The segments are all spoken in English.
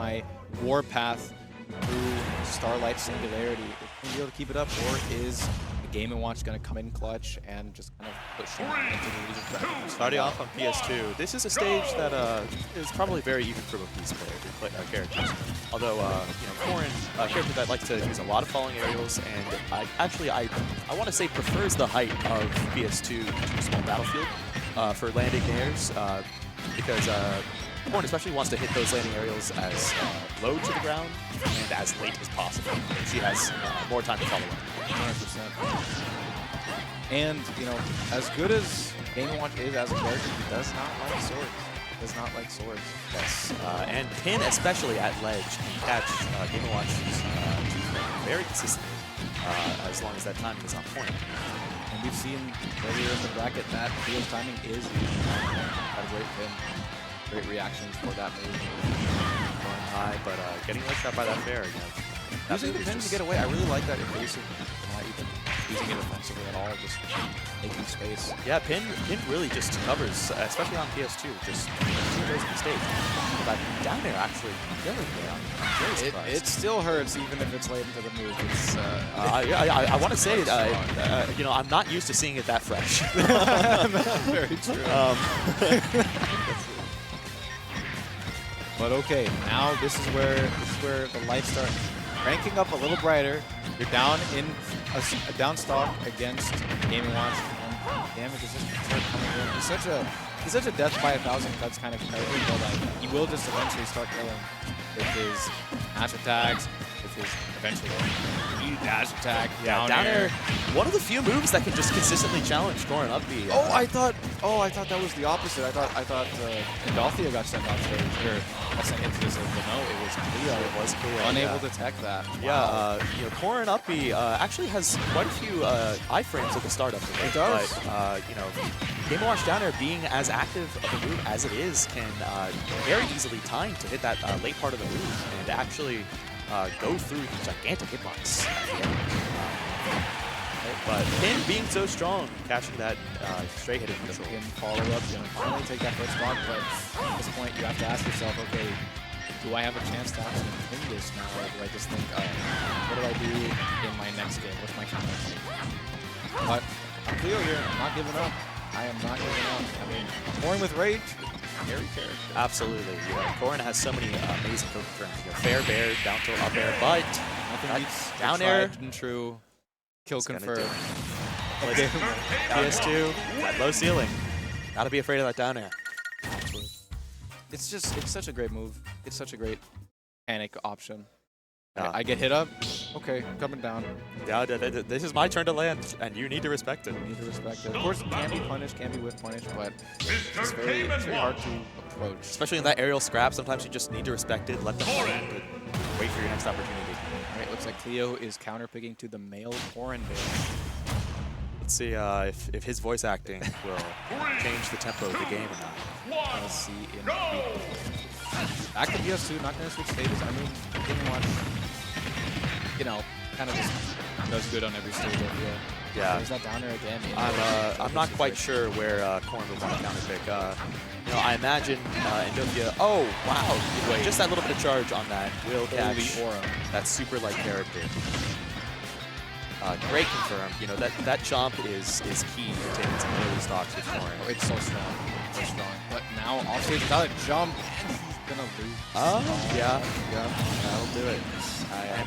my warpath through Starlight Singularity. Is he going to be able to keep it up, or is the Game & Watch going to come in clutch and just kind of push him into the lead? Starting off on PS2, this is a stage that is probably very even for both these characters. Although, you know, Corrin, a character that likes to use a lot of falling aerials, and I want to say prefers the height of PS2 to small battlefield for landing airs, because Corrin especially wants to hit those landing aerials as low to the ground and as late as possible. She has more time to follow up. 100%. And, you know, as good as Game & Watch is as a character, he does not like swords. Does not like swords. Yes, and Pin, especially at ledge, can catch Game & Watch very consistently, as long as that timing is on point. And we've seen earlier in the bracket that Cleo's timing is had a great pin. Great reactions for that move. Going high, but getting ledge shot by that fair again. Using the pin to get away, I really like that evasive. Not even using it offensively at all, just making space. Yeah, Pin really just covers, especially on PS2, just two those mistakes. But down there actually killing there. It still hurts even if it's late into the move. It's, I want to say, you know, I'm not used to seeing it that fresh. Very true. But okay, now this is where the lights start cranking up a little brighter. You're down in a down stock against Game & Watch, and damage is just start coming in. He's such a death by 1,000 cuts kind of character, but like he will just eventually start killing with his dash attacks, with his eventually dash attack. Yeah, down air. One of the few moves that can just consistently challenge Corrin up B. I thought that was the opposite. I thought Endothia got sent off stage, or sent into this, but no, it was Cleo. It was Cleo. Unable to tech that. Yeah, you know, Corrin up B actually has quite a few iframes at the start of it. It does. But, you know, Game & Watch down air being as active of a move as it is can very easily time to hit that late part of the move and actually go through the gigantic hitbox at the end. But Pin being so strong, catching that straight hit in control. Pin follow-up, gonna finally take that first stock, but at this point you have to ask yourself, okay, do I have a chance to actually win this now, or do I just think, what do I do in my next game? What's my counter? But I'm Cleo here, I'm not giving up. I am not giving up. I mean, Corrin with rage, scary character. Absolutely. You know, Corrin has so many amazing poker turns. You know, fair bear, down tilt, up air, but down air, and true. Kill confirmed. Okay. PS2, that low ceiling. Gotta be afraid of that down air. It's such a great move. It's such a great panic option. Yeah. I get hit up. Okay, coming down. Yeah, this is my turn to land, and you need to respect it. You need to respect it. Of course, it can be punished, can be whiff punished, but it's very hard to approach. Especially in that aerial scrap, sometimes you just need to respect it, let them land, and wait for your next opportunity. All right, looks like Cleo is counter-picking to the male Corrin bear. Let's see if his voice acting will change the tempo of the game or not. Let's see in back to PS2, not going to switch stages. I mean, Game & Watch, you know, kind of just does good on every stage, I feel. Yeah. There's that downer again. I'm not quite sure where Corrin will want to counterpick. You know, I imagine Endothia. Oh wow! Just that little bit of charge on that will catch the aura. That super light character. Great confirm. You know that jump is key to taking some early stocks with Corrin. Oh, it's so strong, so strong. But now off stage without a jump, and he's gonna lose. Oh yeah, that'll do it.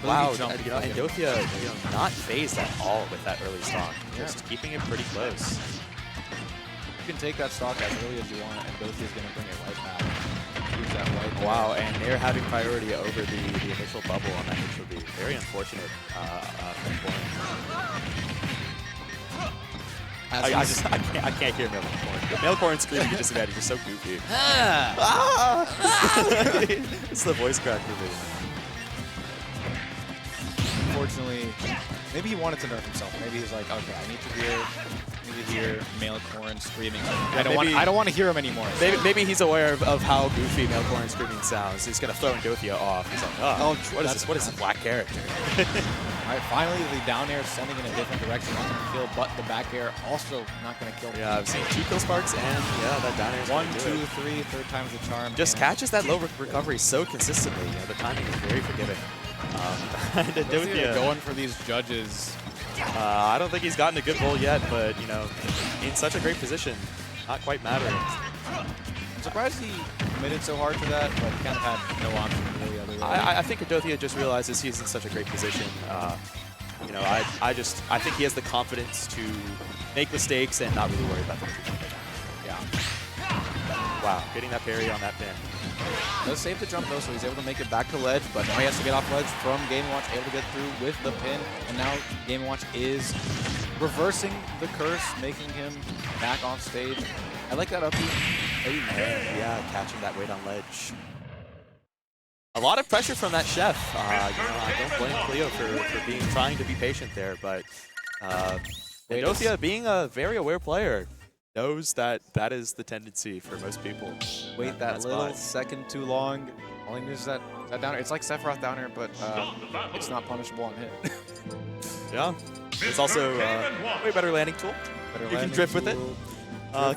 Wow, you know, Endothia, you know, not phased at all with that early stock. Just keeping it pretty close. You can take that stock as early as you want, and Endothia's gonna bring it right back. Use that right there. Wow, and they're having priority over the initial bubble on that, which would be very unfortunate for Corrin. I can't hear male Corrin. Male Corrin screaming at disadvantage is so goofy. It's the voice crack for me. Unfortunately, maybe he wanted to nerf himself. Maybe he's like, okay, I need to hear male Corrin screaming. I don't want to hear him anymore. Maybe he's aware of how goofy male Corrin screaming sounds. He's gonna throw Endothia off. He's like, what is this? What is this black character? All right, finally the down air sending in a different direction, not going to kill, but the back air also not going to kill. Yeah, I've seen 2 kill sparks, and yeah, that down air is 1, 2, 3, third time's the charm. Just catches that low recovery so consistently. You know, the timing is very forgiving. And Endothia going for these judges. I don't think he's gotten a good roll yet, but you know, in such a great position, not quite mattering. I'm surprised he committed so hard to that, but he kind of had no option really other way. I think Endothia just realizes he's in such a great position. You know, I think he has the confidence to make mistakes and not really worry about them. Yeah. Wow, getting that parry on that pin. Does save the jump though, so he's able to make it back to ledge, but now he has to get off ledge from Game & Watch, able to get through with the pin, and now Game & Watch is reversing the curse, making him back off stage. I like that up B. Yeah, catching that weight on ledge. A lot of pressure from that chef. You know, I don't blame Cleo for trying to be patient there, but Endothia, being a very aware player, knows that that is the tendency for most people. Wait that little second too long. All he needs is that downer. It's like Sephiroth downer, but it's not punishable on hit. Yeah. It's also way better landing tool. You can drift with it.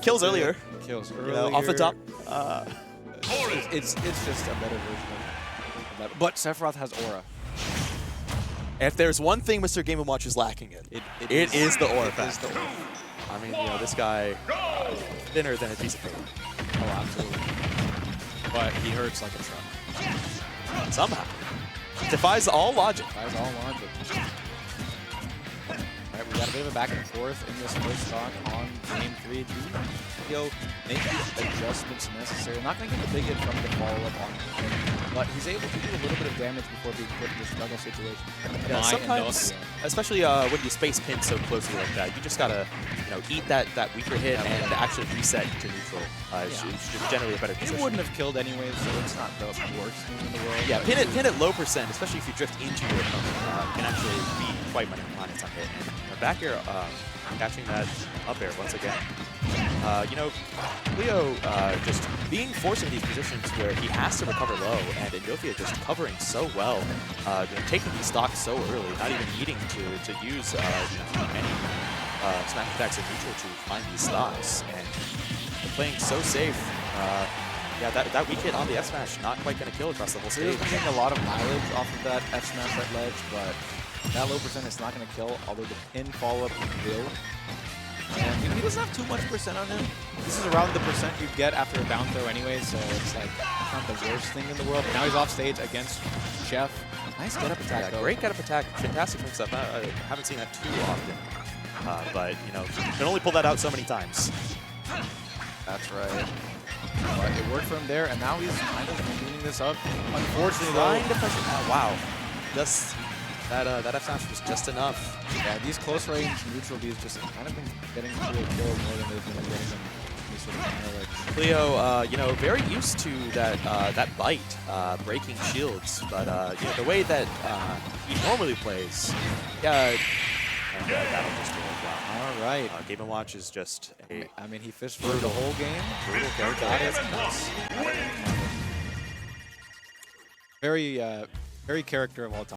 Kills earlier. Kills earlier. You know, off the top. It's just a better version of that. But Sephiroth has aura. If there's one thing Mr. Game & Watch is lacking in, it is the aura factor. I mean, you know, this guy thinner than a piece of paper. Oh, absolutely. But he hurts like a truck. Somehow. Defies all logic. Defies all logic. All right, we got a bit of a back and forth in this first stock on game 3. He'll make the adjustments necessary. Not going to get the big hit from the follow-up on him, but he's able to do a little bit of damage before being put in this struggle situation. Yeah, sometimes, especially when you space pin so closely like that, you just gotta, you know, eat that weaker hit and actually reset to neutral. It's generally a better position. It wouldn't have killed anyway, so it's not the worst thing in the world. Yeah, pin at low percent, especially if you drift into your opponent, can actually be quite many opponents on hit. And you know, back air, catching that up air once again. You know, Cleo just being forced into these positions where he has to recover low, and Endothia just covering so well, you know, taking these stocks so early, not even needing to use you know, any smash attacks in neutral to find these stocks, and playing so safe. Yeah, that weak hit on the F smash not quite going to kill across the whole stage. He's getting a lot of mileage off of that F smash at ledge, but that low percent is not going to kill, although the pin follow-up will. And you know, he doesn't have too much percent on him. This is around the percent you'd get after a down throw anyway, so it's like not the worst thing in the world. But now he's off stage against Chef. Nice get-up attack, though. Great get-up attack. Fantastic mix-up. I haven't seen that too often. But, you know, you can only pull that out so many times. That's right. But it worked for him there, and now he's kind of cleaning this up. Unfortunately, though. Wow. Just that F smash was just enough. Yeah, these close range neutral Bs just kind of been getting to a kill more than they've been getting them. Sort of like Cleo, you know, very used to that bite, breaking shields, but you know, the way that he normally plays, yeah, and that'll just do it. Wow. All right. Game & Watch is just I mean, he fished for the whole game. Brutal character. Got it. Nice. Very character of all time.